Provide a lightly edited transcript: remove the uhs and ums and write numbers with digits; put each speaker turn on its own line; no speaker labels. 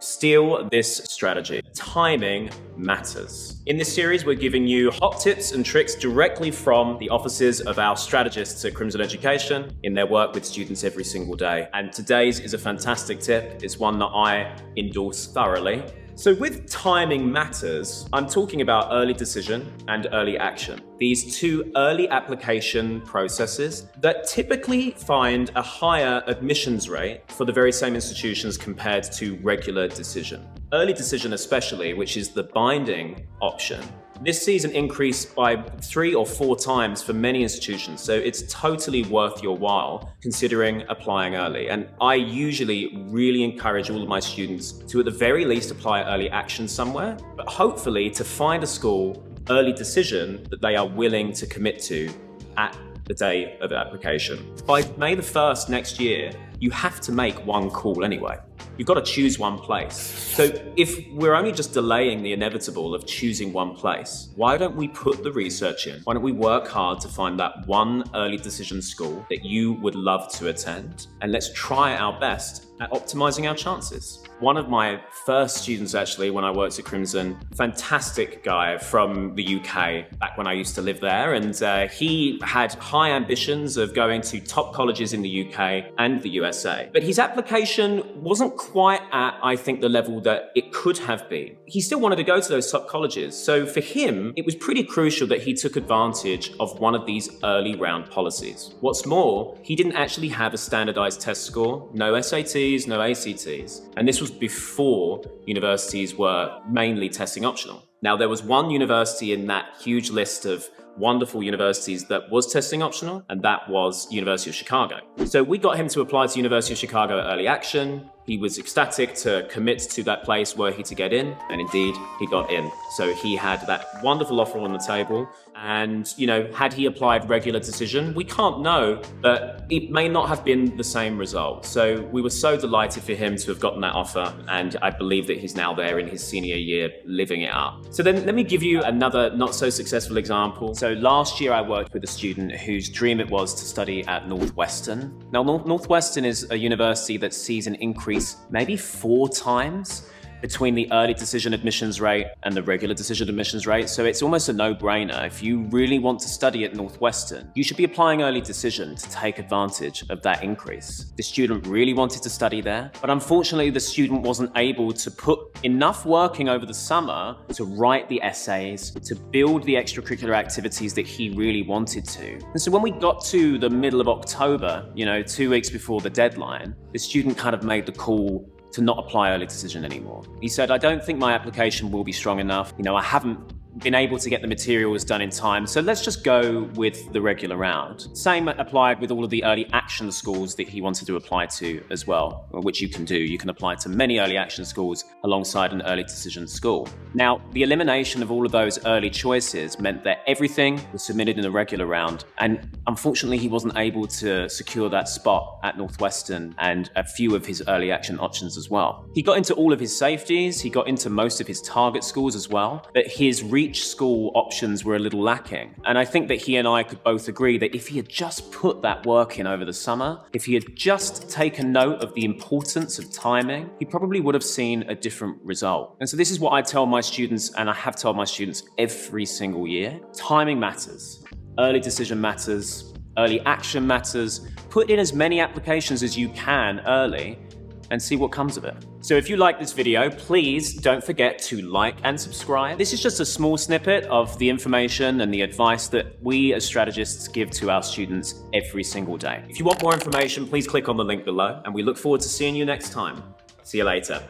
Steal this strategy. Timing matters. In this series, we're giving you hot tips and tricks directly from the offices of our strategists at Crimson Education in their work with students every single day. And today's is a fantastic tip. It's one that I endorse thoroughly. So with timing matters, I'm talking about early decision and early action. These two early application processes that typically find a higher admissions rate for the very same institutions compared to regular decision. Early decision especially, which is the binding option, this sees an increase by 3 or 4 times for many institutions, so it's totally worth your while considering applying early. And I usually really encourage all of my students to at the very least apply early action somewhere, but hopefully to find a school early decision that they are willing to commit to at the day of application. By May the 1st next year, you have to make one call anyway. You've got to choose one place. So if we're only just delaying the inevitable of choosing one place, why don't we put the research in? Why don't we work hard to find that one early decision school that you would love to attend? And let's try our best at optimizing our chances. One of my first students, actually, when I worked at Crimson, fantastic guy from the UK, back when I used to live there, and he had high ambitions of going to top colleges in the UK and the USA. But his application wasn't quite at, I think, the level that it could have been. He still wanted to go to those top colleges. So for him, it was pretty crucial that he took advantage of one of these early round policies. What's more, he didn't actually have a standardized test score, no SATs, no ACTs. And this was before universities were mainly testing optional. Now, there was one university in that huge list of wonderful universities that was testing optional, and that was University of Chicago. So we got him to apply to University of Chicago early action. He was ecstatic to commit to that place were he to get in, and indeed he got in. So he had that wonderful offer on the table, and had he applied regular decision, we can't know, but it may not have been the same result. So we were so delighted for him to have gotten that offer, and I believe that he's now there in his senior year living it up. So then let me give you another not so successful example. So last year I worked with a student whose dream it was to study at Northwestern. Now Northwestern is a university that sees an increase maybe 4 times between the early decision admissions rate and the regular decision admissions rate. So it's almost a no-brainer. If you really want to study at Northwestern, you should be applying early decision to take advantage of that increase. The student really wanted to study there, but unfortunately the student wasn't able to put enough work in over the summer to write the essays, to build the extracurricular activities that he really wanted to. And so when we got to the middle of October, 2 weeks before the deadline, the student kind of made the call to not apply early decision anymore. He said, I don't think my application will be strong enough. I haven't been able to get the materials done in time, so let's just go with the regular round. Same applied with all of the early action schools that he wanted to apply to as well, which you can do. You can apply to many early action schools alongside an early decision school. Now, the elimination of all of those early choices meant that everything was submitted in the regular round, and unfortunately he wasn't able to secure that spot at Northwestern and a few of his early action options as well. He got into all of his safeties, he got into most of his target schools as well, but his reach school options were a little lacking. And I think that he and I could both agree that if he had just put that work in over the summer, if he had just taken note of the importance of timing, he probably would have seen a different result. And so this is what I tell my students, and I have told my students every single year. Timing matters. Early decision matters. Early action matters. Put in as many applications as you can early and see what comes of it. So if you like this video, please don't forget to like and subscribe. This is just a small snippet of the information and the advice that we as strategists give to our students every single day. If you want more information, please click on the link below, and we look forward to seeing you next time. See you later.